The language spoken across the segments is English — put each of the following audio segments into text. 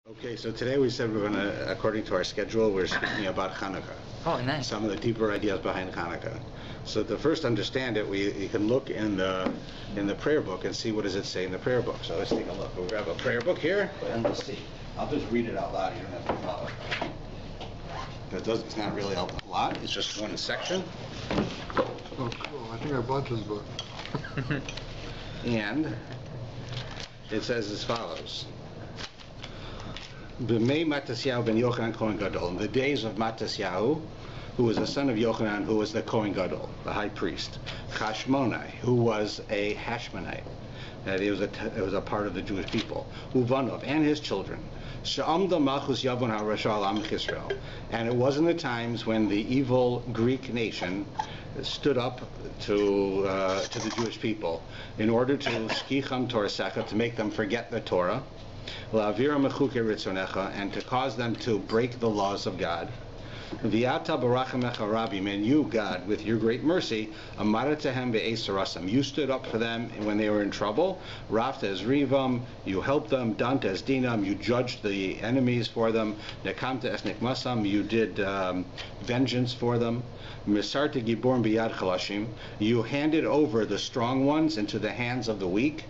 Okay, so today we said we're going to, according to our schedule, we're speaking about Chanukah. Oh, nice. Some of the deeper ideas behind Chanukah. So to first understand it, you can look in the prayer book and see what does it say in the prayer book. So let's take a look. We'll grab a prayer book here and we'll see. I'll just read it out loud. You don't have to follow. It's not really a lot. It's just one section. Oh, cool. I think I bought this book. And it says as follows. B'mei Matasyahu ben Yochanan Kohen Gadol, in the days of Matasyahu, who was the son of Yochanan, who was the Kohen Gadol, the high priest, Chashmonai, who was a Hashmonite, that it was a part of the Jewish people, Uvanov, and his children, She'amda Malchus Yavon HaRasha al Amich Yisrael, and it was in the times when the evil Greek nation stood up to the Jewish people in order to Shkicham Torah, to make them forget the Torah, and to cause them to break the laws of God. V'ata barachamecha Rabbi, and you, God, with your great mercy, amaratahem be'esarasam, you stood up for them when they were in trouble. Rafta as rivam, you helped them. Danta as dinam, you judged the enemies for them. Nekamta as nikmasam, you did vengeance for them. Misarta giborm biyad chalashim, you handed over the strong ones into the hands of the weak.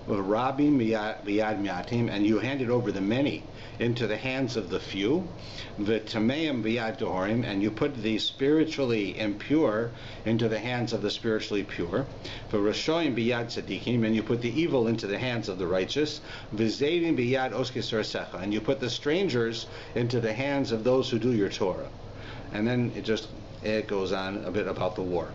Rabbi biyad miatim, and you handed over the many into the hands of the few. V'tameim biyad dohorim, and you put the spiritually impure into the hands of the spiritually pure. V'rashoim biyad tzadikim, and you put the evil into the hands of the righteous. V'zeidim biyad oskes secha, and you put the strangers into the hands of those who do your Torah. And then it goes on a bit about the war.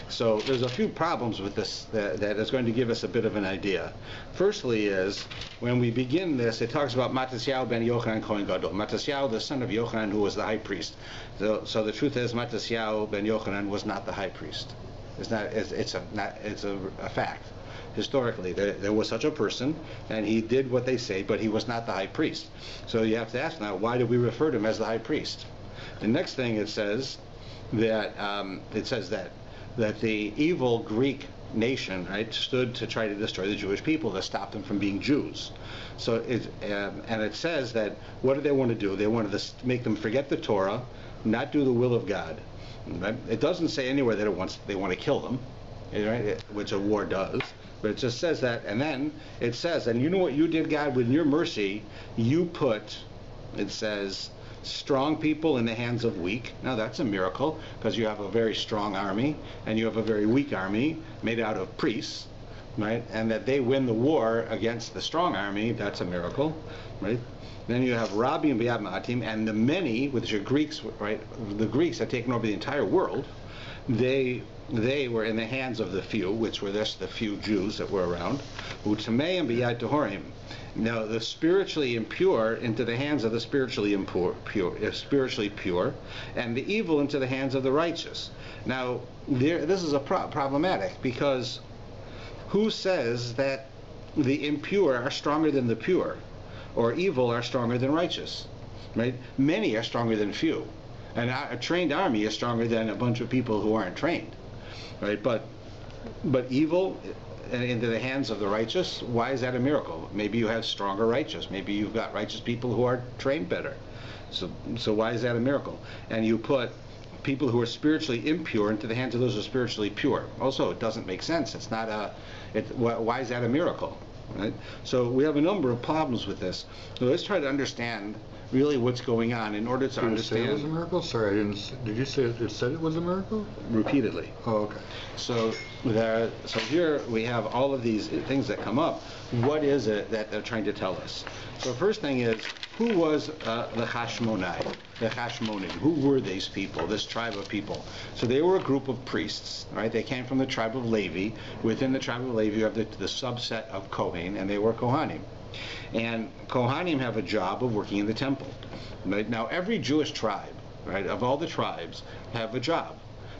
So there's a few problems with this that is going to give us a bit of an idea. Firstly is, when we begin this, it talks about Matasyahu ben Yochanan Kohen Gadol. Matasyahu, the son of Yochanan, who was the high priest. So the truth is, Matasyahu ben Yochanan was not the high priest. It's a fact. Historically, there was such a person, and he did what they say, but he was not the high priest. So you have to ask now, why do we refer to him as the high priest? The next thing it says that the evil Greek nation, right, stood to try to destroy the Jewish people, to stop them from being Jews. So it says that what do they want to do? They wanted to make them forget the Torah, not do the will of God. Right? It doesn't say anywhere that they want to kill them, right, which a war does. But it just says that, and then it says, and you know what you did, God, with your mercy, you put, it says, strong people in the hands of weak. Now that's a miracle, because you have a very strong army and you have a very weak army made out of priests, right? And that they win the war against the strong army, that's a miracle, right? Then you have Rabbi and Biyad Ma'atim, and the many, which are Greeks, right? The Greeks had taken over the entire world. They were in the hands of the few, which were just the few Jews that were around. Utamei and Biyad Tohorim. Now, the spiritually impure into the hands of the spiritually pure, and the evil into the hands of the righteous. Now, this is problematic, because who says that the impure are stronger than the pure, or evil are stronger than righteous? Right? Many are stronger than few, and a trained army is stronger than a bunch of people who aren't trained. Right? But evil into the hands of the righteous, why is that a miracle? Maybe you have stronger righteous. Maybe you've got righteous people who are trained better. So why is that a miracle? And you put people who are spiritually impure into the hands of those who are spiritually pure. Also, it doesn't make sense. It's not why is that a miracle? Right? So we have a number of problems with this. So let's try to understand really what's going on in order to understand. Did you say it was a miracle? Sorry, I didn't. Did you say it said it was a miracle? Repeatedly. Oh, okay. So here we have all of these things that come up. What is it that they're trying to tell us? So the first thing is, who was the Hashmonai? The Hashmonim. Who were these people, this tribe of people? So they were a group of priests, right? They came from the tribe of Levi. Within the tribe of Levi, you have the subset of Kohen, and they were Kohanim. And Kohanim have a job of working in the temple. Right? Now, every Jewish tribe, right, of all the tribes, have a job.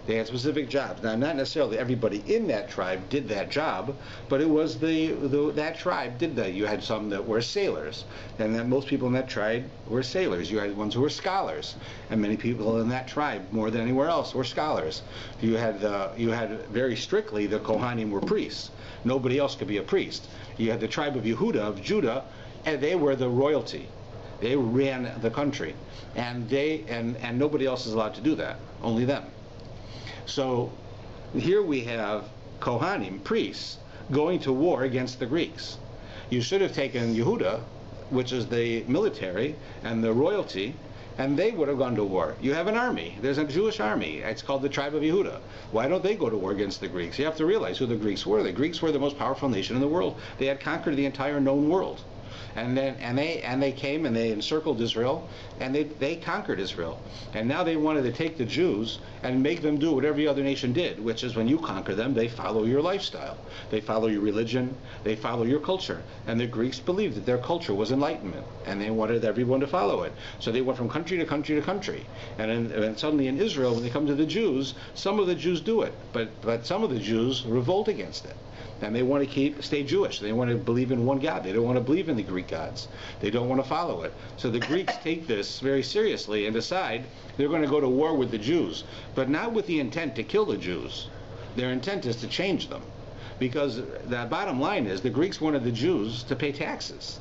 They had specific jobs. Now, not necessarily everybody in that tribe did that job, but it was that tribe did that. You had some that were sailors, and then most people in that tribe were sailors. You had ones who were scholars, and many people in that tribe, more than anywhere else, were scholars. You had very strictly the Kohanim were priests. Nobody else could be a priest. You had the tribe of Yehuda, of Judah, and they were the royalty. They ran the country, and nobody else is allowed to do that, only them. So here we have Kohanim, priests, going to war against the Greeks. You should have taken Yehuda, which is the military and the royalty, and they would have gone to war. You have an army. There's a Jewish army. It's called the tribe of Yehuda. Why don't they go to war against the Greeks? You have to realize who the Greeks were. The Greeks were the most powerful nation in the world. They had conquered the entire known world. And they came and they encircled Israel, and they conquered Israel. And now they wanted to take the Jews and make them do what every other nation did, which is when you conquer them, they follow your lifestyle. They follow your religion. They follow your culture. And the Greeks believed that their culture was enlightenment, and they wanted everyone to follow it. So they went from country to country to country. And suddenly in Israel, when they come to the Jews, some of the Jews do it, but some of the Jews revolt against it. And they want to stay Jewish. They want to believe in one God. They don't want to believe in the Greek gods. They don't want to follow it. So the Greeks take this very seriously and decide they're going to go to war with the Jews, but not with the intent to kill the Jews. Their intent is to change them. Because the bottom line is the Greeks wanted the Jews to pay taxes.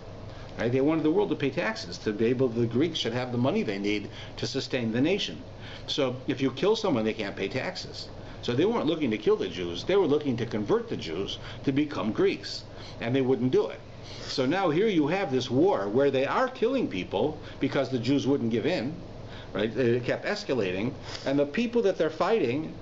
Right? They wanted the world to pay taxes. The Greeks should have the money they need to sustain the nation. So if you kill someone, they can't pay taxes. So they weren't looking to kill the Jews. They were looking to convert the Jews to become Greeks. And they wouldn't do it. So now here you have this war where they are killing people because the Jews wouldn't give in. Right? It kept escalating. And the people that they're fighting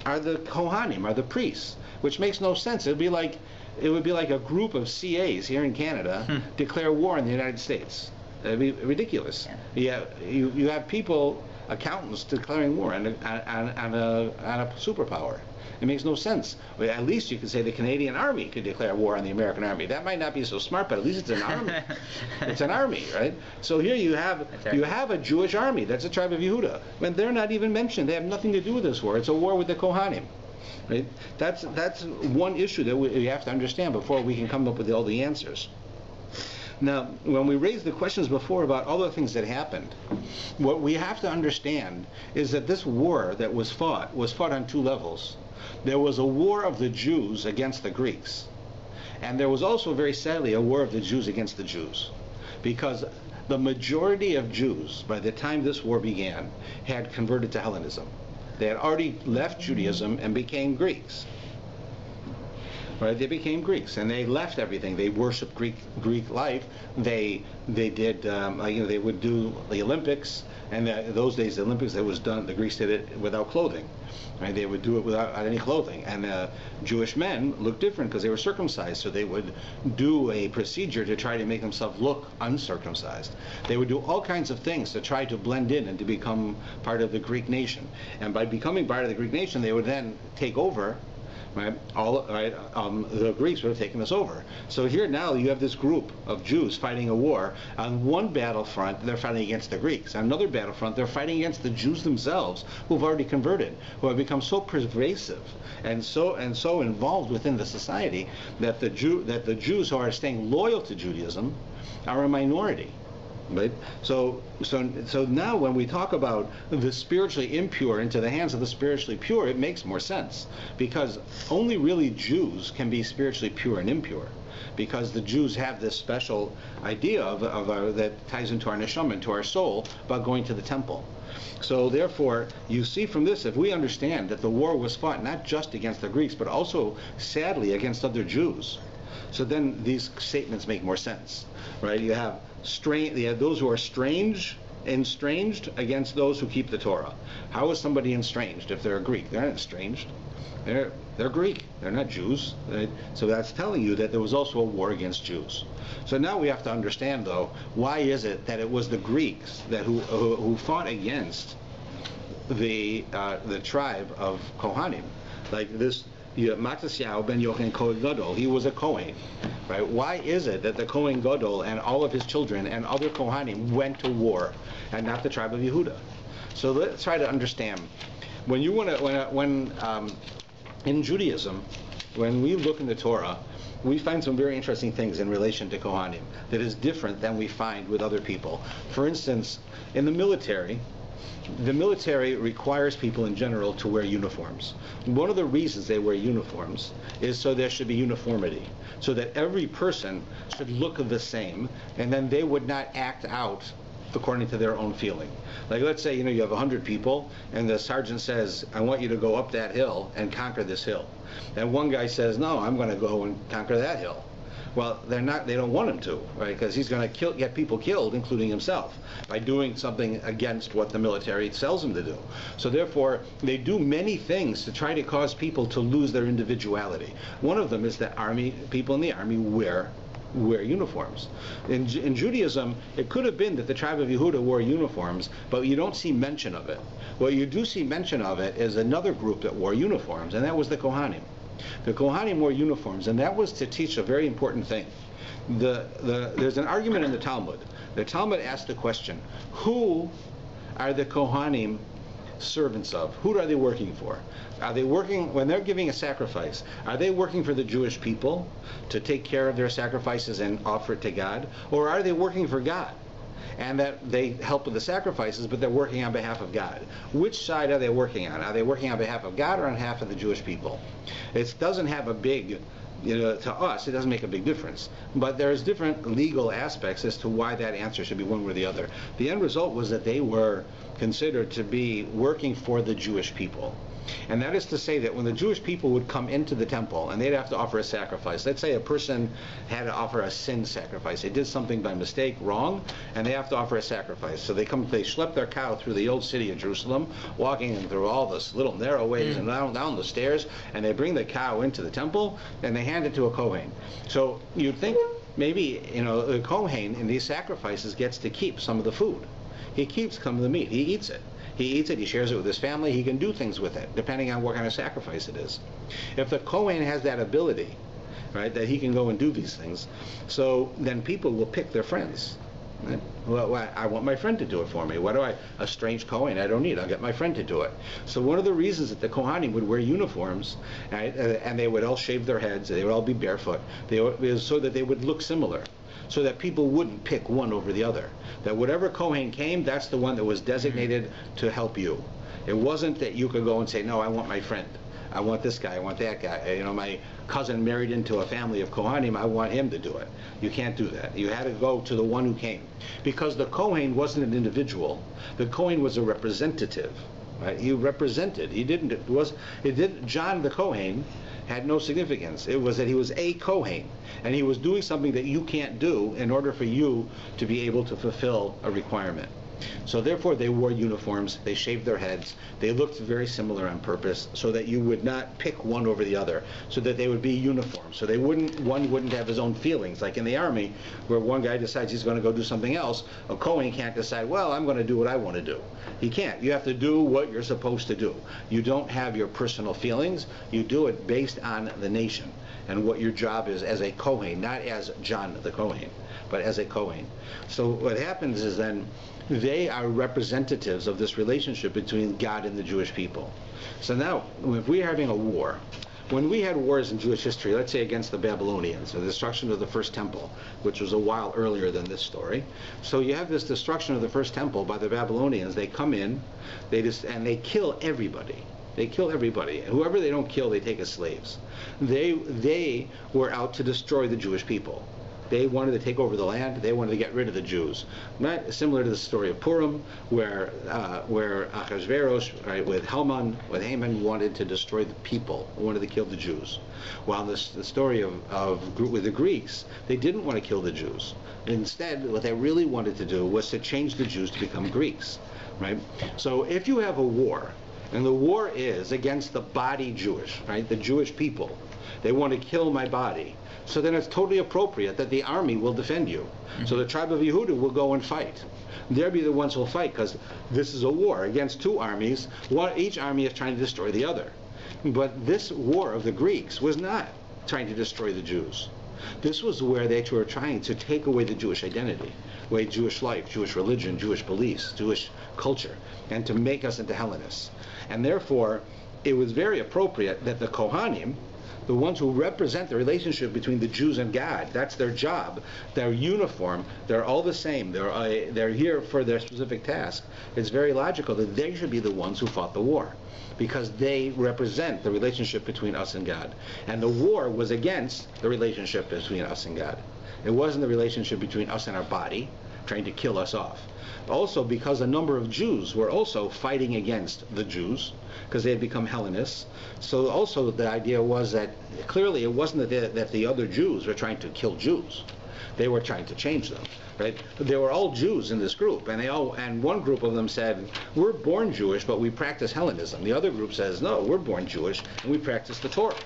are the Kohanim, are the priests, which makes no sense. It would be like a group of CAs here in Canada declare war on the United States. It would be ridiculous. Yeah. You have people, accountants, declaring war on a superpower. It makes no sense. Well, at least you could say the Canadian Army could declare war on the American Army. That might not be so smart, but at least it's an army. It's an army, right? So here you have a Jewish army. That's the tribe of Yehuda. When they're not even mentioned, they have nothing to do with this war. It's a war with the Kohanim. Right? That's one issue that we have to understand before we can come up with all the answers. Now, when we raised the questions before about all the things that happened, what we have to understand is that this war that was fought on two levels. There was a war of the Jews against the Greeks. And there was also, very sadly, a war of the Jews against the Jews. Because the majority of Jews, by the time this war began, had converted to Hellenism. They had already left Judaism and became Greeks. Right? They became Greeks, and they left everything. They worshipped Greek life. They did, they would do the Olympics, and those days the Olympics, it was done. The Greeks did it without clothing. Right? They would do it without any clothing, and Jewish men looked different because they were circumcised. So they would do a procedure to try to make themselves look uncircumcised. They would do all kinds of things to try to blend in and to become part of the Greek nation. And by becoming part of the Greek nation, they would then take over. Right? The Greeks would have taken us over. So here now you have this group of Jews fighting a war. On one battlefront, they're fighting against the Greeks. On another battlefront, they're fighting against the Jews themselves, who've already converted, who have become so pervasive and so involved within the society that the Jews who are staying loyal to Judaism are a minority. Right? So now when we talk about the spiritually impure into the hands of the spiritually pure, it makes more sense, because only really Jews can be spiritually pure and impure, because the Jews have this special idea of that ties into our neshama, into our soul, about going to the temple. So therefore, you see from this, if we understand that the war was fought not just against the Greeks, but also, sadly, against other Jews, so then these statements make more sense. Right? You have those who are estranged against those who keep the Torah. How is somebody estranged if they're a Greek? They're not estranged. They're Greek. They're not Jews. Right? So that's telling you that there was also a war against Jews. So now we have to understand, though, why is it that it was the Greeks who fought against the tribe of Kohanim, like this? Matisyahu ben Yochanan Kohen Gadol, he was a Kohen, right? Why is it that the Kohen Gadol and all of his children and other Kohanim went to war and not the tribe of Yehuda? So let's try to understand. When in Judaism, when we look in the Torah, we find some very interesting things in relation to Kohanim that is different than we find with other people. For instance, in the military, the military requires people in general to wear uniforms. One of the reasons they wear uniforms is so there should be uniformity, so that every person should look the same, and then they would not act out according to their own feeling. Like, let's say, you have 100 people, and the sergeant says, I want you to go up that hill and conquer this hill. And one guy says, no, I'm going to go and conquer that hill. Well, they don't want him to, right? Because he's going to get people killed, including himself, by doing something against what the military tells him to do. So therefore, they do many things to try to cause people to lose their individuality. One of them is that people in the army wear uniforms. In Judaism, it could have been that the tribe of Yehuda wore uniforms, but you don't see mention of it. What you do see mention of it is another group that wore uniforms, and that was the Kohanim. The Kohanim wore uniforms, and that was to teach a very important thing. There's an argument in the Talmud. The Talmud asked the question, who are the Kohanim servants of? Who are they working for? Are they working, when they're giving a sacrifice, are they working for the Jewish people to take care of their sacrifices and offer it to God? Or are they working for God? And that they help with the sacrifices, but they're working on behalf of God. Which side are they working on? Are they working on behalf of God or on behalf of the Jewish people? It doesn't have a big, to us, it doesn't make a big difference. But there's different legal aspects as to why that answer should be one or the other. The end result was that they were considered to be working for the Jewish people. And that is to say that when the Jewish people would come into the temple and they'd have to offer a sacrifice, let's say a person had to offer a sin sacrifice. They did something by mistake wrong, and they have to offer a sacrifice. So they schlep their cow through the old city of Jerusalem, walking through all this little narrow ways and down the stairs, and they bring the cow into the temple, and they hand it to a Kohen. So you'd think maybe, the Kohen in these sacrifices gets to keep some of the food. He keeps some of the meat. He eats it. He shares it with his family, he can do things with it, depending on what kind of sacrifice it is. If the Kohen has that ability, right, that he can go and do these things, so then people will pick their friends. Right? Well, I want my friend to do it for me. A strange Kohen I don't need, I'll get my friend to do it. So one of the reasons that the Kohanim would wear uniforms, right, and they would all shave their heads, they would all be barefoot, so that they would look similar, so that people wouldn't pick one over the other. That whatever Kohen came, that's the one that was designated to help you. It wasn't that you could go and say, no, I want my friend. I want this guy, I want that guy. My cousin married into a family of Kohanim, I want him to do it. You can't do that. You had to go to the one who came. Because the Kohen wasn't an individual. The Kohen was a representative. Right? He represented. John the Kohen had no significance. It was that he was a Kohen, and he was doing something that you can't do in order for you to be able to fulfill a requirement. So therefore they wore uniforms, they shaved their heads, they looked very similar on purpose so that you would not pick one over the other, so that they would be uniform, so one wouldn't have his own feelings. Like in the army, where one guy decides he's going to go do something else, a Kohen can't decide, well, I'm going to do what I want to do. He can't. You have to do what you're supposed to do. You don't have your personal feelings, you do it based on the nation and what your job is as a Kohen, not as John the Kohen, but as a Kohen. So what happens is then they are representatives of this relationship between God and the Jewish people. So now, if we're having a war, when we had wars in Jewish history, let's say against the Babylonians, the destruction of the first temple, which was a while earlier than this story. So you have this destruction of the first temple by the Babylonians. They come in, and they kill everybody. They kill everybody. Whoever they don't kill, they take as slaves. They were out to destroy the Jewish people. They wanted to take over the land. They wanted to get rid of the Jews. Not similar to the story of Purim, where Achashverosh, right, with Haman wanted to destroy the people, wanted to kill the Jews. While the story with the Greeks, they didn't want to kill the Jews. Instead, what they really wanted to do was to change the Jews to become Greeks. Right. So if you have a war, and the war is against the body Jewish, right, the Jewish people, they want to kill my body. So then it's totally appropriate that the army will defend you. Mm-hmm. So the tribe of Yehuda will go and fight. They'll be the ones who will fight, because this is a war against two armies. Each army is trying to destroy the other. But this war of the Greeks was not trying to destroy the Jews. This was where they were trying to take away the Jewish identity, away Jewish life, Jewish religion, Jewish beliefs, Jewish culture, and to make us into Hellenists. And therefore, it was very appropriate that the Kohanim, the ones who represent the relationship between the Jews and God. That's their job. They're uniform. They're all the same. They're here for their specific task. It's very logical that they should be the ones who fought the war, because they represent the relationship between us and God. And the war was against the relationship between us and God. It wasn't the relationship between us and our body, trying to kill us off. Also because a number of Jews were also fighting against the Jews, because they had become Hellenists. So also the idea was that clearly it wasn't that the other Jews were trying to kill Jews. They were trying to change them, right? They were all Jews in this group, and one group of them said, we're born Jewish, but we practice Hellenism. The other group says, no, we're born Jewish, and we practice the Torah.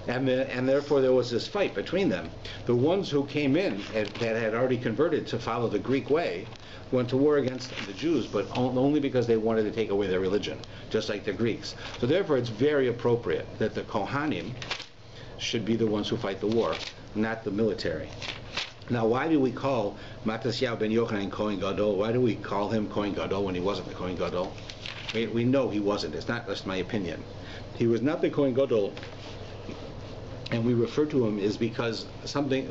And therefore there was this fight between them. The ones who came in that had already converted to follow the Greek way went to war against the Jews, but only because they wanted to take away their religion, just like the Greeks. So therefore it's very appropriate that the Kohanim should be the ones who fight the war, not the military. Now, why do we call Matisyahu ben Yochanan Kohen Gadol? Why do we call him Kohen Gadol when he wasn't the Kohen Gadol? We know he wasn't. It's not just my opinion. He was not the Kohen Gadol, and we refer to him is because something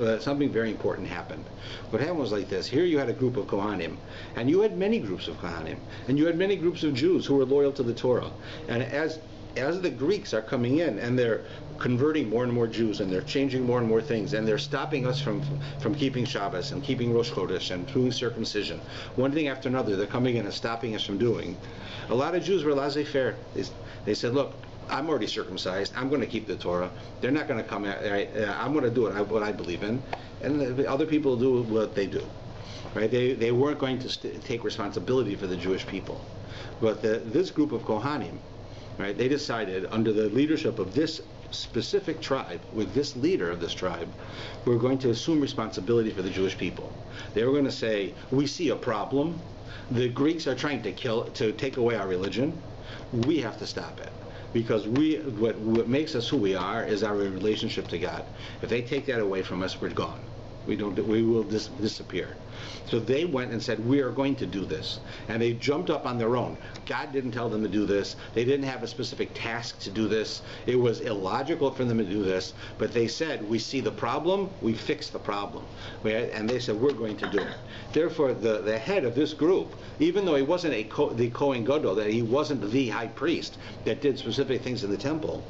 very important happened. What happened was like this. Here you had a group of Kohanim, and you had many groups of Kohanim, and you had many groups of Jews who were loyal to the Torah. And as the Greeks are coming in and they're converting more and more Jews, and they're changing more and more things, and they're stopping us from keeping Shabbos and keeping Rosh Chodesh and doing circumcision, one thing after another they're coming in and stopping us from doing. A lot of Jews were laissez-faire. They said, look, I'm already circumcised. I'm going to keep the Torah. They're not going to come at. I'm going to do what I believe in, and the other people do what they do. Right? They weren't going to take responsibility for the Jewish people. But this group of Kohanim, right? They decided under the leadership of this specific tribe, with this leader of this tribe, we're going to assume responsibility for the Jewish people. They were going to say, we see a problem. The Greeks are trying to take away our religion. We have to stop it. Because what makes us who we are is our relationship to God. If they take that away from us, we're gone. We will disappear. So they went and said, we are going to do this. And they jumped up on their own. God didn't tell them to do this. They didn't have a specific task to do this. It was illogical for them to do this. But they said, we see the problem, we fix the problem. And they said, we're going to do it. Therefore, the head of this group, even though he wasn't the Kohen Gadol, that he wasn't the high priest that did specific things in the temple,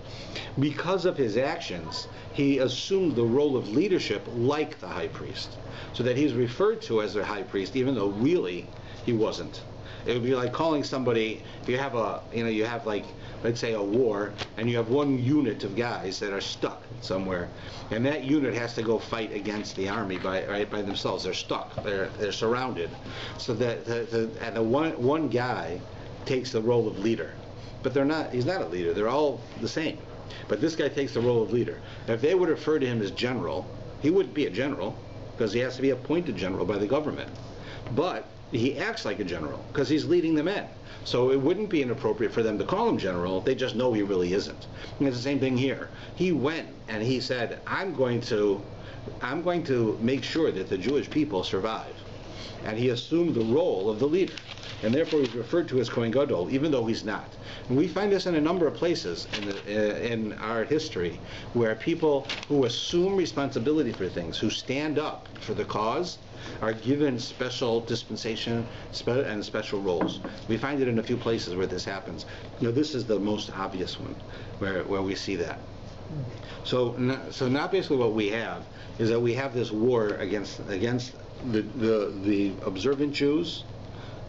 because of his actions, he assumed the role of leadership like the high priest, so that he's referred to as their high priest, even though really he wasn't. It would be like calling somebody, if you have like, let's say a war, and you have one unit of guys that are stuck somewhere, and that unit has to go fight against the army by themselves. They're stuck. They're surrounded. So the one guy takes the role of leader, but he's not a leader. They're all the same. But this guy takes the role of leader. If they would refer to him as general, he wouldn't be a general, because he has to be appointed general by the government. But he acts like a general because he's leading the men. So it wouldn't be inappropriate for them to call him general. They just know he really isn't. And it's the same thing here. He went and he said, I'm going to make sure that the Jewish people survive. And he assumed the role of the leader. And therefore he's referred to as Kohen Gadol, even though he's not. And we find this in a number of places in our history, where people who assume responsibility for things, who stand up for the cause, are given special dispensation and special roles. We find it in a few places where this happens. This is the most obvious one, where we see that. So now basically what we have is that we have this war against the observant Jews,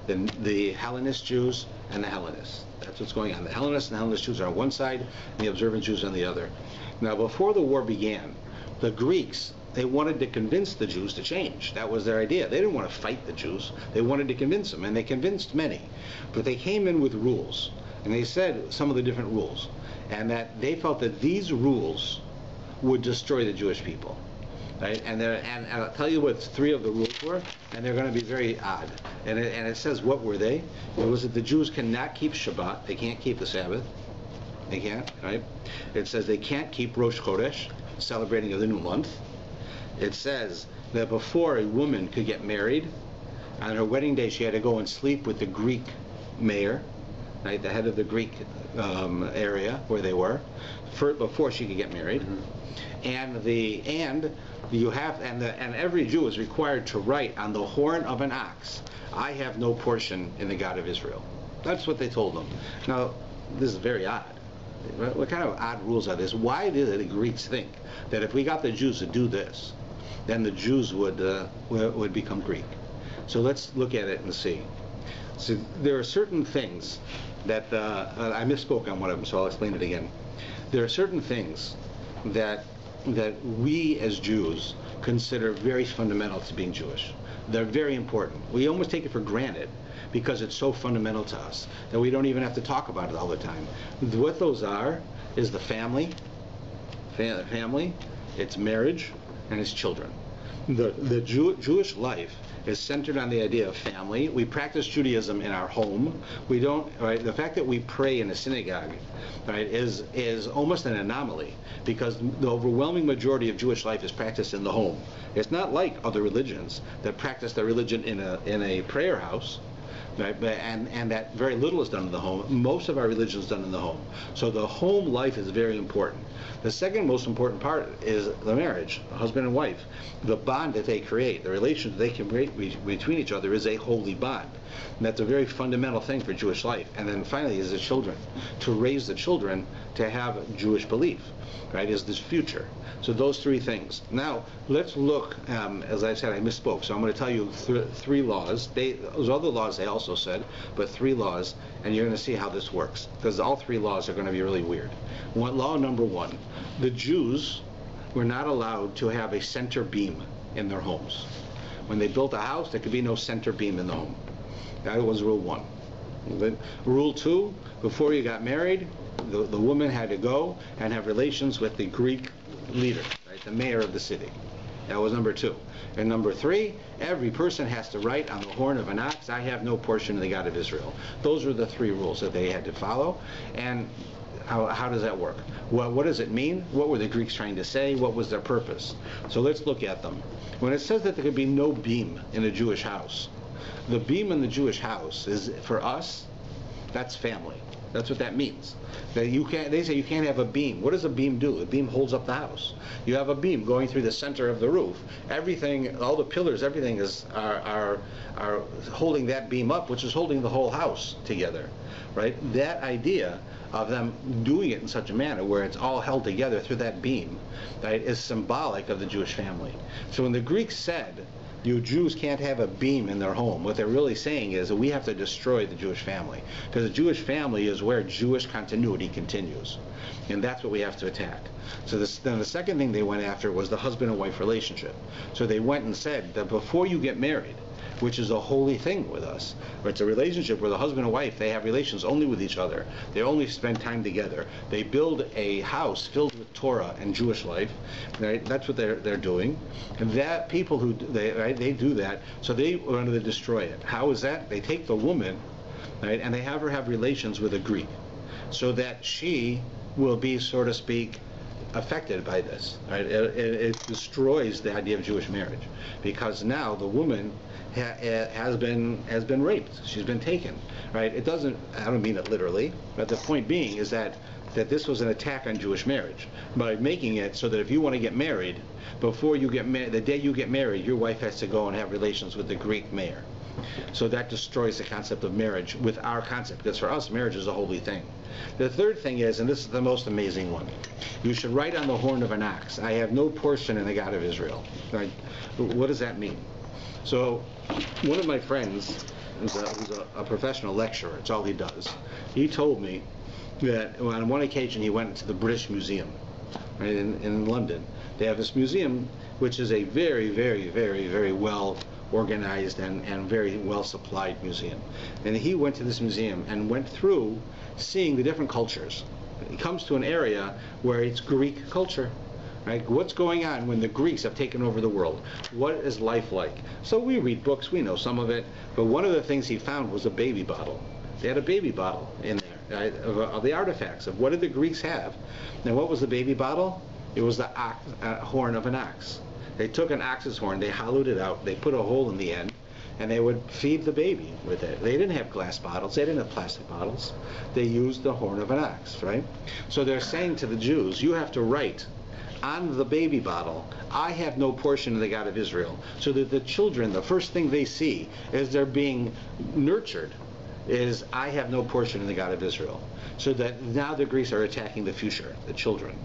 the Hellenist Jews, and the Hellenists. That's what's going on. The Hellenists and the Hellenist Jews are on one side, and the observant Jews on the other. Now, before the war began, the Greeks, they wanted to convince the Jews to change. That was their idea. They didn't want to fight the Jews. They wanted to convince them, and they convinced many. But they came in with rules, and they said some of the different rules, and that they felt that these rules would destroy the Jewish people. Right? And I'll tell you what 3 of the rules were, and they're going to be very odd. And it says, what were they? It was that the Jews cannot keep Shabbat. They can't keep the Sabbath. They can't, right? It says they can't keep Rosh Chodesh, celebrating of the new month. It says that before a woman could get married, on her wedding day she had to go and sleep with the Greek mayor, right, the head of the Greek area where they were, before she could get married. And every Jew is required to write on the horn of an ox, "I have no portion in the God of Israel." That's what they told them. Now, this is very odd. What kind of odd rules are this? Why did the Greeks think that if we got the Jews to do this, then the Jews would become Greek? So let's look at it and see. So there are certain things that I misspoke on one of them, so I'll explain it again. There are certain things that we as Jews consider very fundamental to being Jewish. They're very important. We almost take it for granted because it's so fundamental to us that we don't even have to talk about it all the time. What those are is the family, it's marriage, and it's children. The Jewish life is centered on the idea of family. We practice Judaism in our home. We don't, right? The fact that we pray in a synagogue, right, is almost an anomaly because the overwhelming majority of Jewish life is practiced in the home. It's not like other religions that practice their religion in a prayer house. Right, and that very little is done in the home. Most of our religion is done in the home. So the home life is very important. The second most important part is the marriage, husband and wife. The bond that they create, the relation that they can create between each other is a holy bond. And that's a very fundamental thing for Jewish life. And then finally is the children. To raise the children to have Jewish belief, right, is this future. So those three things. Now, let's look, as I said, I misspoke, so I'm going to tell you three laws. Those other laws they also said, but three laws, and you're going to see how this works, because all three laws are going to be really weird. Law number one, the Jews were not allowed to have a center beam in their homes. When they built a house, there could be no center beam in the home. That was rule one. Rule two, before you got married, the woman had to go and have relations with the Greek leader, right, the mayor of the city. That was number two. And number three, every person has to write on the horn of an ox, "I have no portion in the God of Israel." Those were the three rules that they had to follow. And how does that work? Well, what does it mean? What were the Greeks trying to say? What was their purpose? So let's look at them. When it says that there could be no beam in a Jewish house, the beam in the Jewish house is, for us, that's family. That's what that means. They say you can't have a beam. What does a beam do? A beam holds up the house. You have a beam going through the center of the roof. Everything, all the pillars, everything are holding that beam up, which is holding the whole house together, right? That idea of them doing it in such a manner where it's all held together through that beam, right, is symbolic of the Jewish family. So when the Greeks said, "You Jews can't have a beam in their home," what they're really saying is that we have to destroy the Jewish family, because the Jewish family is where Jewish continuity continues, and that's what we have to attack. So then the second thing they went after was the husband and wife relationship. So they went and said that before you get married, which is a holy thing with us, or it's a relationship where the husband and wife, they have relations only with each other. They only spend time together. They build a house filled with Torah and Jewish life. Right? That's what they're doing. And that people who they do that, so they want to destroy it. How is that? They take the woman, right, and they have her have relations with a Greek, so that she will be, so to speak, affected by this. Right? It destroys the idea of Jewish marriage, because now the woman has been raped. She's been taken. Right? It doesn't. I don't mean it literally, but the point being is that this was an attack on Jewish marriage by making it so that if you want to get married, before you get married, the day you get married, your wife has to go and have relations with the Greek mayor. So that destroys the concept of marriage with our concept, because for us, marriage is a holy thing. The third thing is, and this is the most amazing one, you should write on the horn of an ox, "I have no portion in the God of Israel." Right? What does that mean? So one of my friends, who's a professional lecturer, it's all he does, he told me that on one occasion he went to the British Museum, right, in London. They have this museum which is a very, very, very, very well organized and very well supplied museum. And he went to this museum and went through seeing the different cultures. He comes to an area where it's Greek culture. Right? What's going on when the Greeks have taken over the world? What is life like? So we read books, we know some of it, but one of the things he found was a baby bottle. They had a baby bottle in there, right, of the artifacts of what did the Greeks have. And what was the baby bottle? It was the horn of an ox. They took an ox's horn, they hollowed it out, they put a hole in the end, and they would feed the baby with it. They didn't have glass bottles. They didn't have plastic bottles. They used the horn of an ox, right? So they're saying to the Jews, you have to write on the baby bottle, I have no portion in the God of Israel. So that the children, the first thing they see as they're being nurtured is, I have no portion in the God of Israel. So that now the Greeks are attacking the future, the children.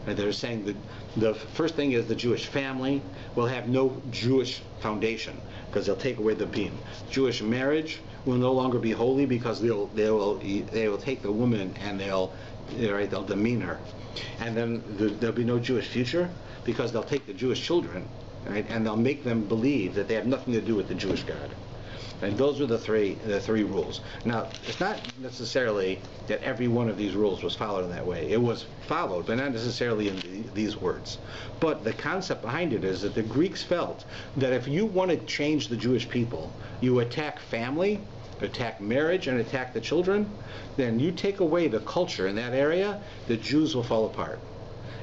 And they're saying that the first thing is the Jewish family will have no Jewish foundation because they'll take away the beam. Jewish marriage will no longer be holy because they will take the woman and they'll demean her. And then there'll be no Jewish future because they'll take the Jewish children, right, and they'll make them believe that they have nothing to do with the Jewish God. And those are the three rules. Now, it's not necessarily that every one of these rules was followed in that way. It was followed, but not necessarily in these words. But the concept behind it is that the Greeks felt that if you want to change the Jewish people, you attack family, attack marriage, and attack the children, then you take away the culture in that area, the Jews will fall apart.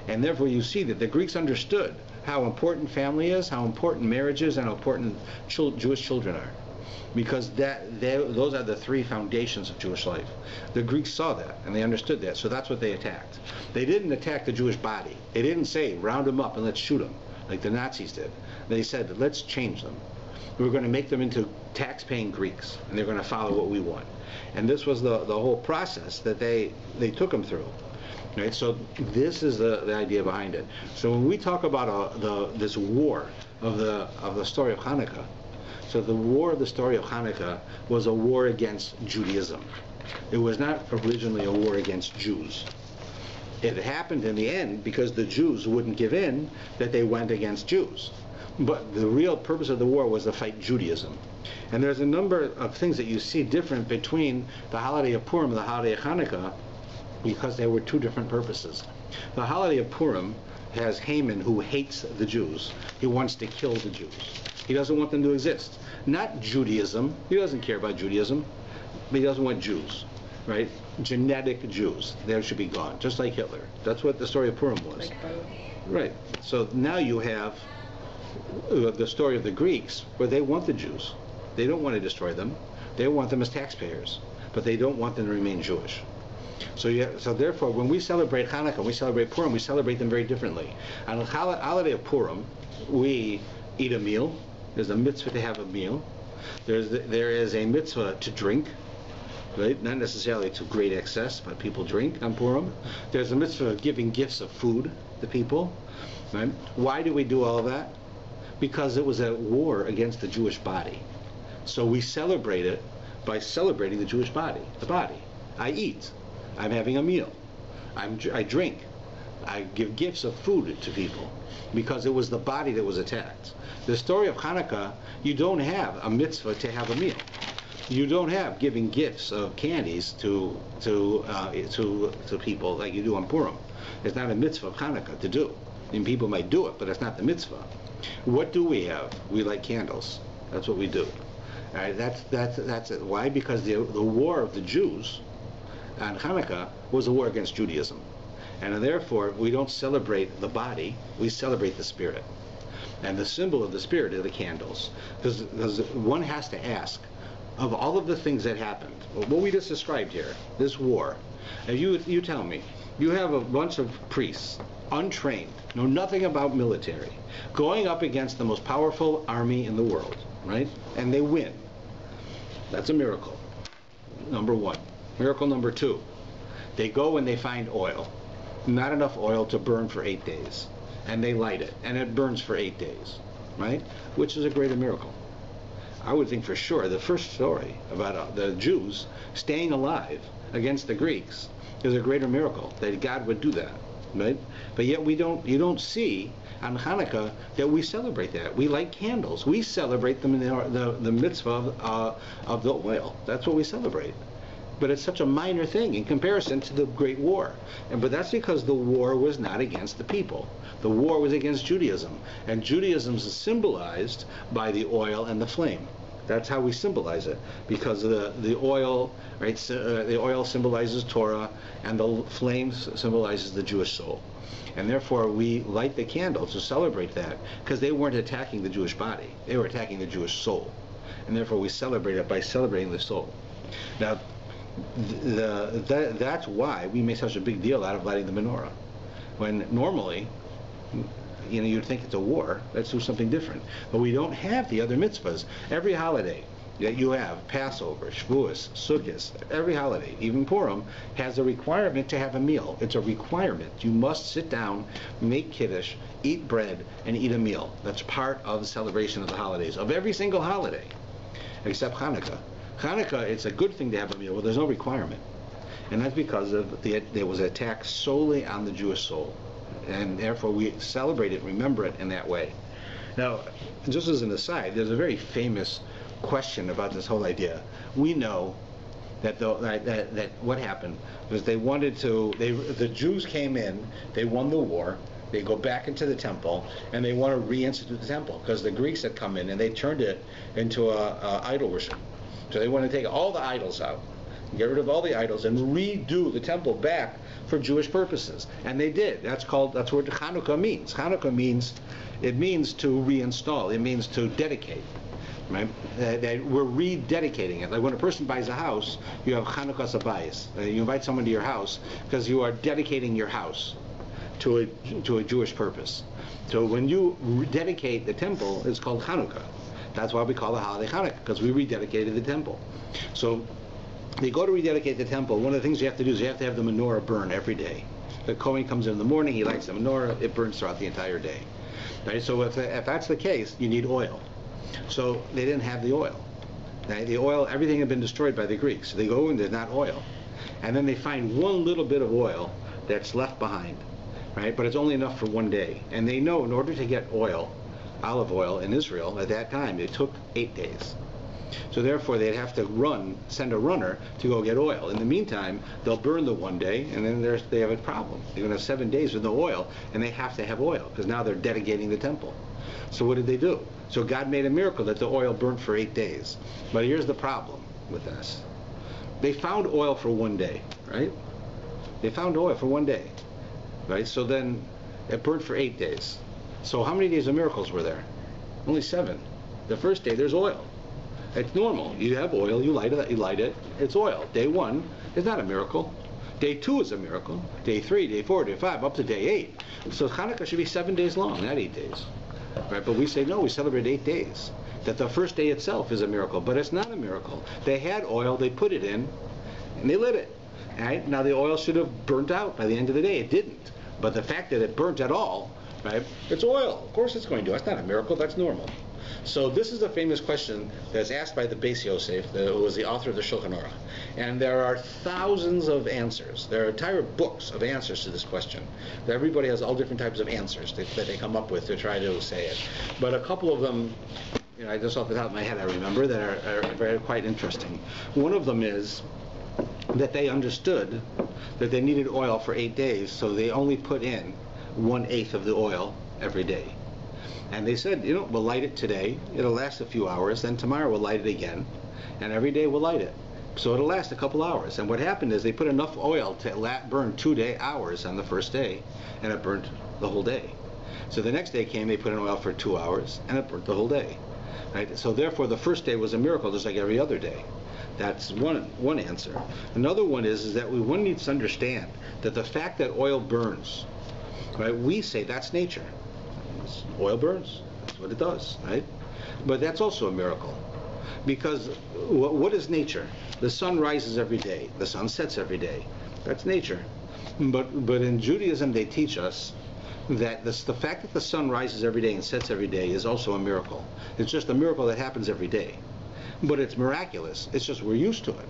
And therefore you see that the Greeks understood how important family is, how important marriage is, and how important Jewish children are. Because those are the three foundations of Jewish life. The Greeks saw that, and they understood that, so that's what they attacked. They didn't attack the Jewish body. They didn't say, round them up and let's shoot them, like the Nazis did. They said, let's change them. We're going to make them into tax-paying Greeks, and they're going to follow what we want. And this was the whole process that they took them through. Right? So this is the idea behind it. So when we talk about this war of the story of Chanukah, so the war of the story of Chanukah was a war against Judaism. It was not originally a war against Jews. It happened in the end because the Jews wouldn't give in, that they went against Jews. But the real purpose of the war was to fight Judaism. And there's a number of things that you see different between the holiday of Purim and the holiday of Chanukah because they were two different purposes. The holiday of Purim has Haman, who hates the Jews. He wants to kill the Jews. He doesn't want them to exist. Not Judaism. He doesn't care about Judaism. But he doesn't want Jews, right? Genetic Jews. They should be gone, just like Hitler. That's what the story of Purim was. Right. So now you have the story of the Greeks, where they want the Jews. They don't want to destroy them. They want them as taxpayers, but they don't want them to remain Jewish. So therefore, when we celebrate Hanukkah, we celebrate Purim, we celebrate them very differently. On the holiday of Purim, we eat a meal. There's a mitzvah to have a meal. There is a mitzvah to drink, right? Not necessarily to great excess, but people drink on Purim. There's a mitzvah of giving gifts of food to people. Right? Why do we do all of that? Because it was a war against the Jewish body. So we celebrate it by celebrating the Jewish body, the body. I eat. I'm having a meal. I drink. I give gifts of food to people because it was the body that was attacked. The story of Hanukkah, you don't have a mitzvah to have a meal. You don't have giving gifts of candies to people like you do on Purim. It's not a mitzvah of Hanukkah to do. I mean, people might do it, but it's not the mitzvah. What do we have? We light candles. That's what we do. All right, that's it. Why? Because the war of the Jews on Hanukkah was a war against Judaism. And therefore, we don't celebrate the body, we celebrate the spirit. And the symbol of the spirit are the candles. Because one has to ask, of all of the things that happened, what we just described here, this war, if you tell me, you have a bunch of priests, untrained, know nothing about military, going up against the most powerful army in the world, right? And they win. That's a miracle, number one. Miracle number two, they go and they find oil. Not enough oil to burn for 8 days. And they light it, and it burns for 8 days, right? Which is a greater miracle. I would think for sure the first story about the Jews staying alive against the Greeks is a greater miracle, that God would do that, right? But yet you don't see on Hanukkah that we celebrate that. We light candles. We celebrate them in the mitzvah of the oil. That's what we celebrate. But it's such a minor thing in comparison to the Great War. But that's because the war was not against the people. The war was against Judaism. And Judaism is symbolized by the oil and the flame. That's how we symbolize it. Because the oil, right? The oil symbolizes Torah, and the flame symbolizes the Jewish soul. And therefore we light the candles to celebrate that, because they weren't attacking the Jewish body. They were attacking the Jewish soul. and therefore we celebrate it by celebrating the soul. Now, that's why we make such a big deal out of lighting the menorah, when normally, you'd think it's a war. Let's do something different. But we don't have the other mitzvahs. Every holiday that you have, Passover, Shavuos, Sukkot, every holiday, even Purim, has a requirement to have a meal. It's a requirement. You must sit down, make kiddush, eat bread, and eat a meal. That's part of the celebration of the holidays, of every single holiday, except Chanukah. Chanukah, it's a good thing to have a meal, but there's no requirement. And that's because there was an attack solely on the Jewish soul. And therefore we celebrate it, remember it in that way. Now, just as an aside, there's a very famous question about this whole idea. We know that what happened was the Jews came in, they won the war, they go back into the temple, and they want to reinstitute the temple, because the Greeks had come in and they turned it into a idol worship. So they want to take all the idols out, get rid of all the idols, and redo the temple back for Jewish purposes. And they did. That's what Chanukah means. Chanukah means to reinstall. It means to dedicate. Right? That we're rededicating it. Like when a person buys a house, you have Chanukah Sabayis. You invite someone to your house because you are dedicating your house to a Jewish purpose. So when you dedicate the temple, it's called Chanukah. That's why we call the holiday Chanukah, because we rededicated the temple. So they go to rededicate the temple. One of the things you have to do is you have to have the menorah burn every day. The Kohen comes in the morning, he lights the menorah, it burns throughout the entire day. Right? So if that's the case, you need oil. So they didn't have the oil. Right? The oil, everything had been destroyed by the Greeks. So they go and there's not oil. And then they find one little bit of oil that's left behind. Right? But it's only enough for one day. And they know in order to get oil, olive oil in Israel at that time, it took 8 days. So therefore they'd have to send a runner to go get oil. In the meantime, they'll burn the one day, and then they have a problem. They're going to have 7 days with no oil, and they have to have oil, because now they're dedicating the temple. So what did they do? So God made a miracle that the oil burnt for 8 days. But here's the problem with this. They found oil for one day, right? They found oil for one day, right? So then it burnt for 8 days. So how many days of miracles were there? Only 7. The first day there's oil. It's normal. You have oil, you light it, it's oil. Day 1 is not a miracle. Day 2 is a miracle. Day 3, day 4, day 5, up to day 8. So Hanukkah should be 7 days long, not 8 days. Right? But we say, no, we celebrate 8 days. That the first day itself is a miracle, but it's not a miracle. They had oil, they put it in, and they lit it. Right? Now the oil should have burnt out by the end of the day. It didn't. But the fact that it burnt at all, right? It's oil. Of course it's going to. That's not a miracle. That's normal. So this is a famous question that's asked by the Beis Yosef, who was the author of the Shulchan Aruch. And there are thousands of answers. There are entire books of answers to this question. Everybody has all different types of answers that they come up with to try to say it. But a couple of them, just off the top of my head, I remember, that are very quite interesting. One of them is that they understood that they needed oil for 8 days, so they only put in 1/8 of the oil every day. And they said, we'll light it today, it'll last a few hours, then tomorrow we'll light it again, and every day we'll light it. So it'll last a couple hours. And what happened is they put enough oil to burn 2 hours on the first day, and it burnt the whole day. So the next day came, they put in oil for 2 hours, and it burnt the whole day. Right? So therefore the first day was a miracle, just like every other day. That's one answer. Another one is that one needs to understand that the fact that oil burns, right? We say that's nature. Oil burns. That's what it does, right? But that's also a miracle. Because what is nature? The sun rises every day. The sun sets every day. That's nature. But in Judaism they teach us that the fact that the sun rises every day and sets every day is also a miracle. It's just a miracle that happens every day. But it's miraculous. It's just we're used to it.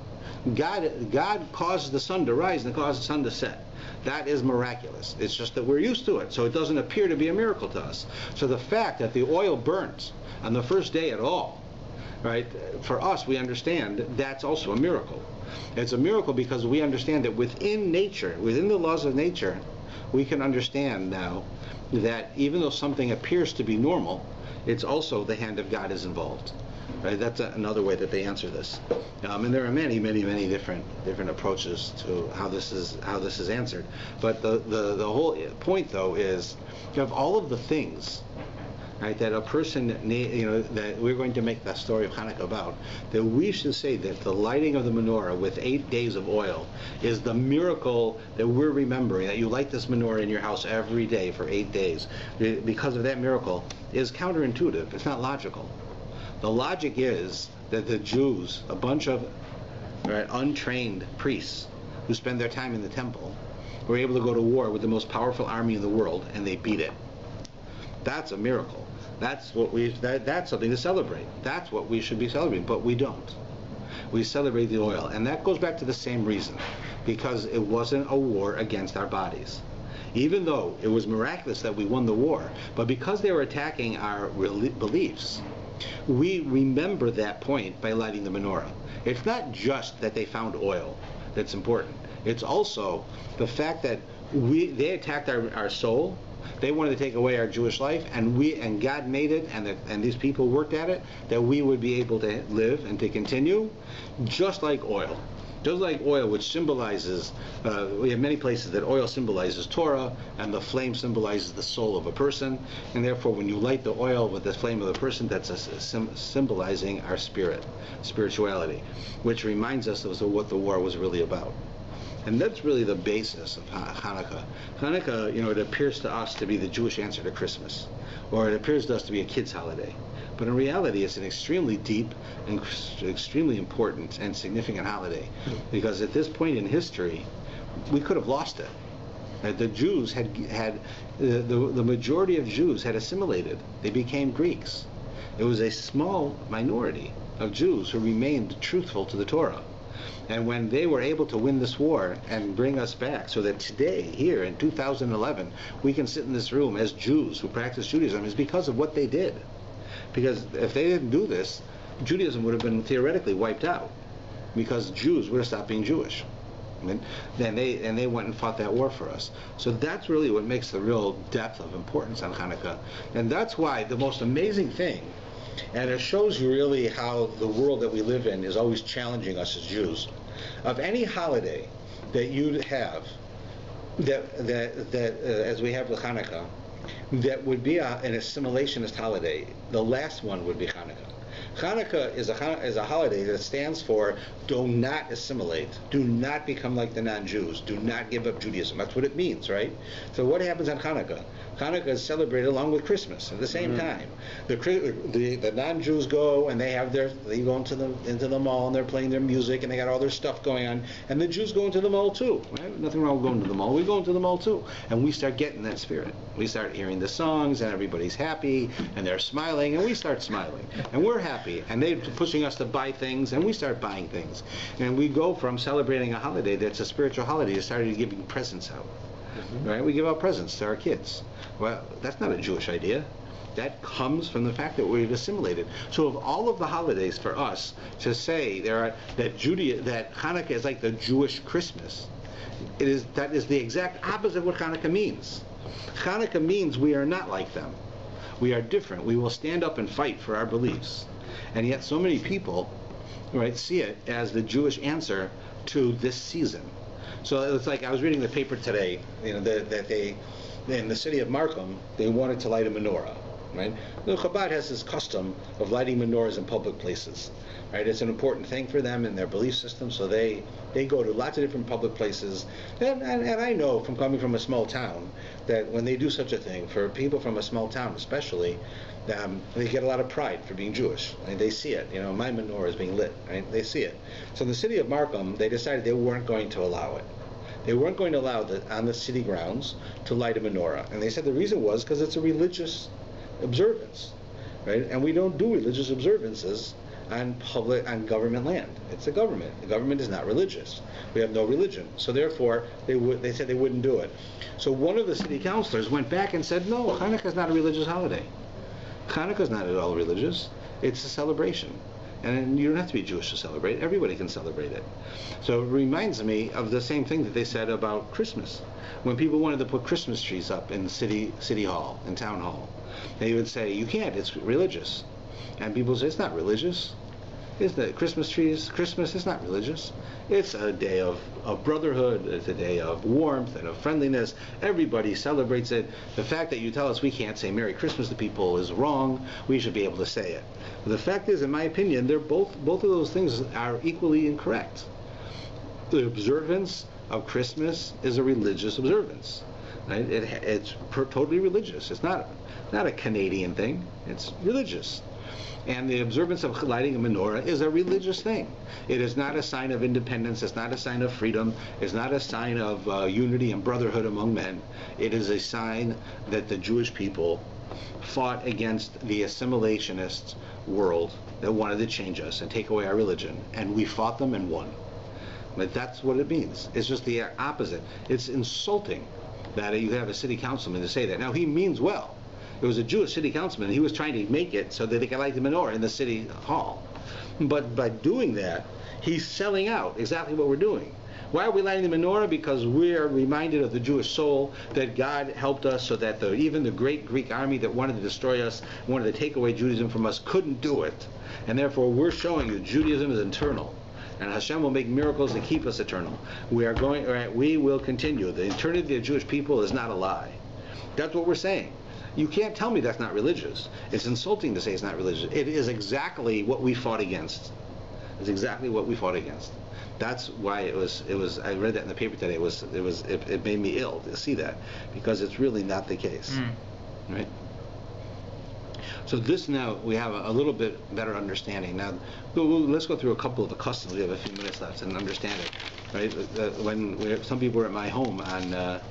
God causes the sun to rise and causes the sun to set. That is miraculous. It's just that we're used to it, so it doesn't appear to be a miracle to us. So the fact that the oil burns on the first day at all, right, for us, we understand that's also a miracle. It's a miracle because we understand that within nature, within the laws of nature, we can understand now that even though something appears to be normal, it's also the hand of God is involved. Right? That's another way that they answer this, and there are many different approaches to how this is answered. But the whole point, though, is of all of the things right? That a person, that we're going to make the story of Hanukkah about, that we should say that the lighting of the menorah with 8 days of oil is the miracle that we're remembering, that you light this menorah in your house every day for 8 days. Because of that miracle is counterintuitive. It's not logical. The logic is that the Jews, a bunch of untrained priests who spend their time in the temple, were able to go to war with the most powerful army in the world, and they beat it. That's a miracle. That's something to celebrate. That's what we should be celebrating, but we don't. We celebrate the oil, and that goes back to the same reason, because it wasn't a war against our bodies. Even though it was miraculous that we won the war, but because they were attacking our beliefs, we remember that point by lighting the menorah. It's not just that they found oil that's important. It's also the fact that they attacked our soul. They wanted to take away our Jewish life, and God made it, and these people worked at it, that we would be able to live and to continue, just like oil. Just like oil, which symbolizes, we have many places that oil symbolizes Torah, and the flame symbolizes the soul of a person, and therefore when you light the oil with the flame of a person, that's symbolizing our spirituality, which reminds us of what the war was really about. And that's really the basis of Hanukkah. Hanukkah, it appears to us to be the Jewish answer to Christmas, or it appears to us to be a kid's holiday. But in reality, it's an extremely deep and extremely important and significant holiday, because at this point in history, we could have lost it. The Jews the majority of Jews had assimilated. They became Greeks. It was a small minority of Jews who remained truthful to the Torah. And when they were able to win this war and bring us back, so that today, here in 2011, we can sit in this room as Jews who practice Judaism, is because of what they did. Because if they didn't do this, Judaism would have been theoretically wiped out, because Jews would have stopped being Jewish. And they went and fought that war for us. So that's really what makes the real depth of importance on Hanukkah. And that's why the most amazing thing, and it shows you really how the world that we live in is always challenging us as Jews. Of any holiday that you have, as we have with Hanukkah, that would be an assimilationist holiday, the last one would be Hanukkah. Chanukah is a holiday that stands for do not assimilate, do not become like the non-Jews, do not give up Judaism. That's what it means, right? So what happens on Hanukkah? Hanukkah is celebrated along with Christmas at the same time. The non-Jews go and they go into the mall and they're playing their music and they got all their stuff going on, and the Jews go into the mall too. Right? Nothing wrong with going to the mall. We go into the mall too, and we start getting that spirit. We start hearing the songs and everybody's happy and they're smiling and we start smiling and we're happy and they're pushing us to buy things and we start buying things, and we go from celebrating a holiday that's a spiritual holiday to starting giving presents out. Right? We give out presents to our kids. Well, that's not a Jewish idea. That comes from the fact that we've assimilated. So of all of the holidays for us to say that Hanukkah is like the Jewish Christmas, that is the exact opposite of what Hanukkah means. Hanukkah means we are not like them. We are different. We will stand up and fight for our beliefs. And yet so many people, right, see it as the Jewish answer to this season. So it's like I was reading the paper today, that they, in the city of Markham, they wanted to light a menorah, right? Chabad has this custom of lighting menorahs in public places, right? It's an important thing for them in their belief system, so they go to lots of different public places. And I know from coming from a small town that when they do such a thing, for people from a small town especially, they get a lot of pride for being Jewish. Right? They see it. My menorah is being lit. Right? They see it. So in the city of Markham, they decided they weren't going to allow it. They weren't going to allow on the city grounds to light a menorah. And they said the reason was because it's a religious observance. Right? And we don't do religious observances on government land. It's the government. The government is not religious. We have no religion. So therefore, they said they wouldn't do it. So one of the city councilors went back and said, no, Hanukkah is not a religious holiday. Hanukkah is not at all religious. It's a celebration. And you don't have to be Jewish to celebrate. Everybody can celebrate it. So it reminds me of the same thing that they said about Christmas. When people wanted to put Christmas trees up in the city hall, in town hall, they would say, you can't, it's religious. And people say, it's not religious. Is that Christmas trees? Christmas is not religious. It's a day of brotherhood. It's a day of warmth and of friendliness. Everybody celebrates it. The fact that you tell us we can't say Merry Christmas to people is wrong. We should be able to say it. But the fact is, in my opinion, they're both of those things are equally incorrect. The observance of Christmas is a religious observance. Right? It's totally religious. It's not a Canadian thing. It's religious. And the observance of lighting a menorah is a religious thing. It is not a sign of independence. It's not a sign of freedom. It's not a sign of unity and brotherhood among men. It is a sign that the Jewish people fought against the assimilationist world that wanted to change us and take away our religion. And we fought them and won. But that's what it means. It's just the opposite. It's insulting that you have a city councilman to say that. Now, he means well. It was a Jewish city councilman. He was trying to make it so that they could light the menorah in the city hall. But by doing that, he's selling out exactly what we're doing. Why are we lighting the menorah? Because we are reminded of the Jewish soul, that God helped us so that even the great Greek army that wanted to destroy us, wanted to take away Judaism from us, couldn't do it. And therefore, we're showing that Judaism is eternal. And Hashem will make miracles to keep us eternal. We will continue. The eternity of the Jewish people is not a lie. That's what we're saying. You can't tell me that's not religious. It's insulting to say it's not religious. It is exactly what we fought against. It's exactly what we fought against. That's why it was. I read that in the paper today. It made me ill to see that, because it's really not the case, right? So this, now we have a little bit better understanding. Now, let's go through a couple of the customs. We have a few minutes left and understand it, right? Some people were at my home on a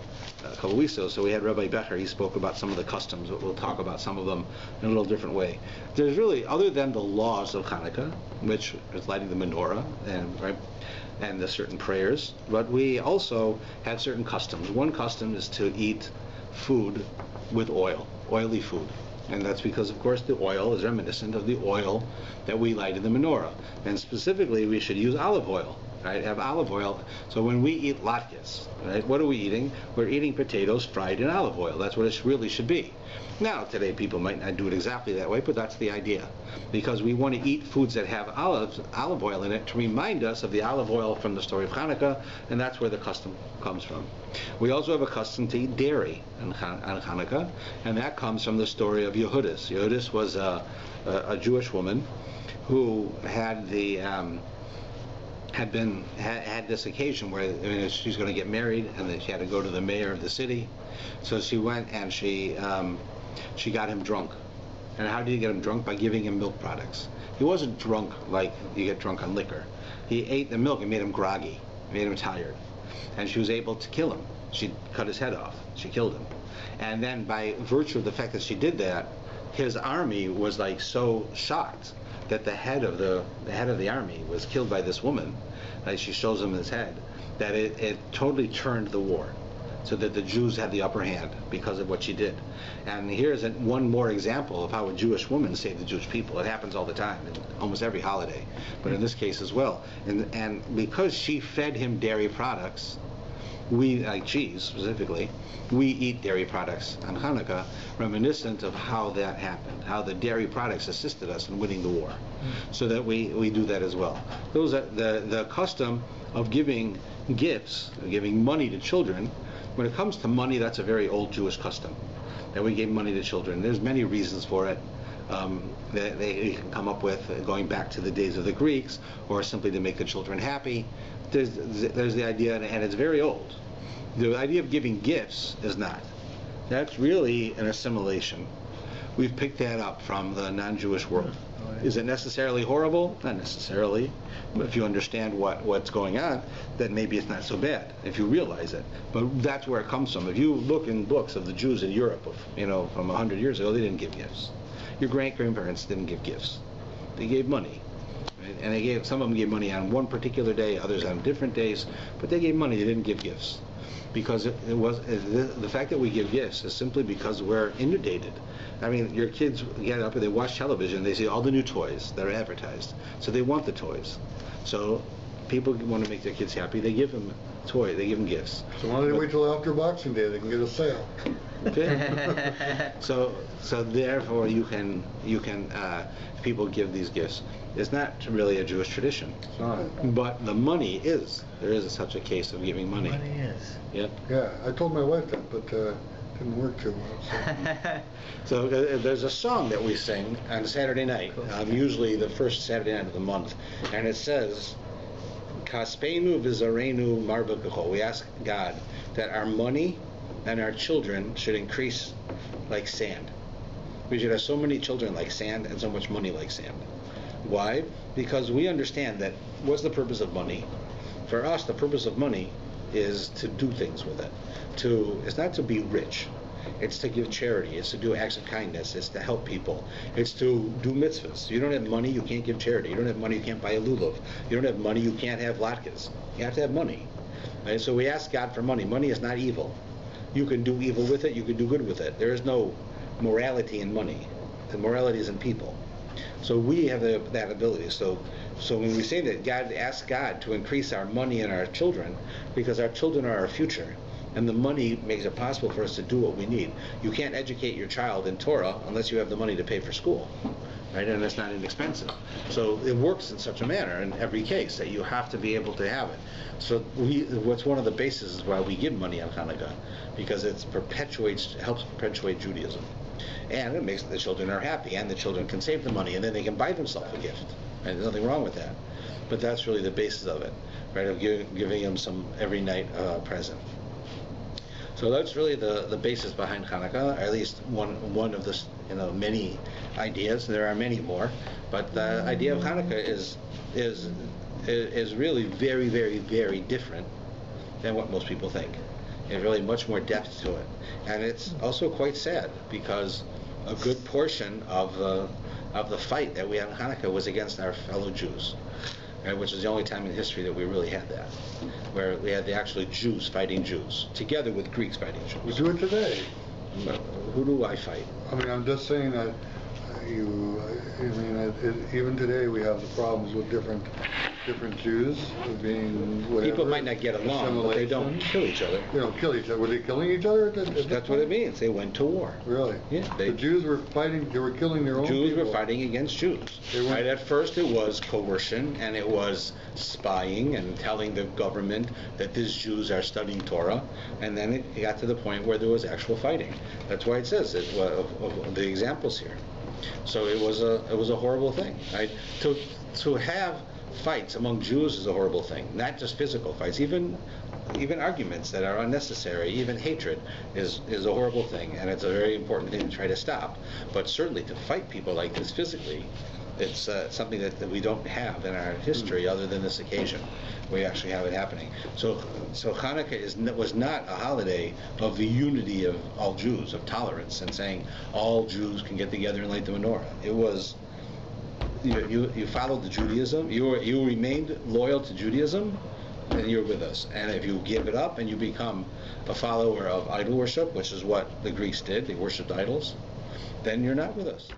couple of weeks ago, so we had Rabbi Becher. He spoke about some of the customs. We'll talk about some of them in a little different way. There's really, other than the laws of Chanukah, which is lighting the menorah and the certain prayers, but we also had certain customs. One custom is to eat food with oily food. And that's because, of course, the oil is reminiscent of the oil that we light in the menorah. And specifically, we should use olive oil, right? Have olive oil. So when we eat latkes, right, what are we eating? We're eating potatoes fried in olive oil. That's what it really should be. Now, today people might not do it exactly that way, but that's the idea. Because we want to eat foods that have olive oil in it to remind us of the olive oil from the story of Chanukah, and that's where the custom comes from. We also have a custom to eat dairy on Chanukah, and that comes from the story of Yehudis. Yehudis was a Jewish woman who had had this occasion where she's going to get married, and then she had to go to the mayor of the city. So she went and she got him drunk. And how did he get him drunk? By giving him milk products. He wasn't drunk like you get drunk on liquor. He ate the milk and made him groggy, made him tired. And she was able to kill him. She cut his head off. She killed him. And then by virtue of the fact that she did that, his army was like so shocked that the head of the army was killed by this woman. Like, she shows him his head, that it totally turned the war, so that the Jews had the upper hand because of what she did. And here's one more example of how a Jewish woman saved the Jewish people. It happens all the time, in almost every holiday, but in this case as well. And because she fed him dairy products, we, like cheese specifically, we eat dairy products on Hanukkah, reminiscent of how that happened, how the dairy products assisted us in winning the war. So that we do that as well. Those are the custom of giving gifts, giving money to children. When it comes to money, that's a very old Jewish custom, that we gave money to children. There's many reasons for it that they can come up with, going back to the days of the Greeks, or simply to make the children happy. There's the idea, and it's very old. The idea of giving gifts is not. That's really an assimilation. We've picked that up from the non-Jewish world. Is it necessarily horrible? Not necessarily. But if you understand what's going on, then maybe it's not so bad, if you realize it. But that's where it comes from. If you look in books of the Jews in Europe, from 100 years ago, they didn't give gifts. Your great-grandparents didn't give gifts. They gave money. Right? And some of them gave money on one particular day, others on different days, but they gave money, they didn't give gifts. Because the fact that we give gifts is simply because we're inundated. I mean, your kids get up and they watch television, they see all the new toys that are advertised. So they want the toys. So people want to make their kids happy. They give them toy. They give them gifts. So why don't they wait till after Boxing Day? They can get a sale. Okay. So therefore people give these gifts. It's not really a Jewish tradition. It's not. But the money is. There is such a case of giving money. Money is. Yep. Yeah, I told my wife that, but didn't work too well. So there's a song that we sing on Saturday night, usually the first Saturday night of the month, and it says, Kaspeinu v'zarenu marbakecho. We ask God that our money and our children should increase like sand. We should have so many children like sand and so much money like sand. Why? Because we understand that what's the purpose of money? For us, the purpose of money is to do things with it. It's not to be rich. It's to give charity. It's to do acts of kindness. It's to help people. It's to do mitzvahs. You don't have money, you can't give charity. You don't have money, you can't buy a lulav. You don't have money, you can't have latkes. You have to have money. Right? So we ask God for money. Money is not evil. You can do evil with it, you can do good with it. There is no morality in money. The morality is in people. So we have that ability. So when we say that, ask God to increase our money and our children, because our children are our future, and the money makes it possible for us to do what we need. You can't educate your child in Torah unless you have the money to pay for school, right? And it's not inexpensive. So it works in such a manner in every case that you have to be able to have it. So what's one of the bases why we give money on Chanukah, because it helps perpetuate Judaism. And it makes the children are happy, and the children can save the money, and then they can buy themselves a gift. Right? There's nothing wrong with that. But that's really the basis of it, right? Of giving them some every night present. So that's really the basis behind Chanukah, or at least one of the many ideas. There are many more, but the idea of Chanukah is really very, very, very different than what most people think. There's really much more depth to it, and it's also quite sad because a good portion of the fight that we had in Hanukkah was against our fellow Jews, right, which is the only time in history that we really had that, where we had the actually Jews fighting Jews, together with Greeks fighting Jews. We do it today. Who do I fight? I mean, I'm just saying that even today we have the problems with different Jews being whatever. People might not get along, but they don't kill each other. They don't kill each other. Were they killing each other? That's what it means. They went to war. Really? Yeah. The Jews were fighting. They were killing their own Jews people. were fighting against Jews. Right. At first, it was coercion and it was spying and telling the government that these Jews are studying Torah, and then it got to the point where there was actual fighting. That's why it says of the examples here. So it was a horrible thing. Right? To have fights among Jews is a horrible thing. Not just physical fights, even arguments that are unnecessary, even hatred is a horrible thing, and it's a very important thing to try to stop. But certainly to fight people like this physically, it's something that we don't have in our history other than this occasion. We actually have it happening. So Hanukkah was not a holiday of the unity of all Jews, of tolerance, and saying all Jews can get together and light the menorah. It was you followed the Judaism, you remained loyal to Judaism, and you're with us. And if you give it up and you become a follower of idol worship, which is what the Greeks did, they worshipped idols, then you're not with us.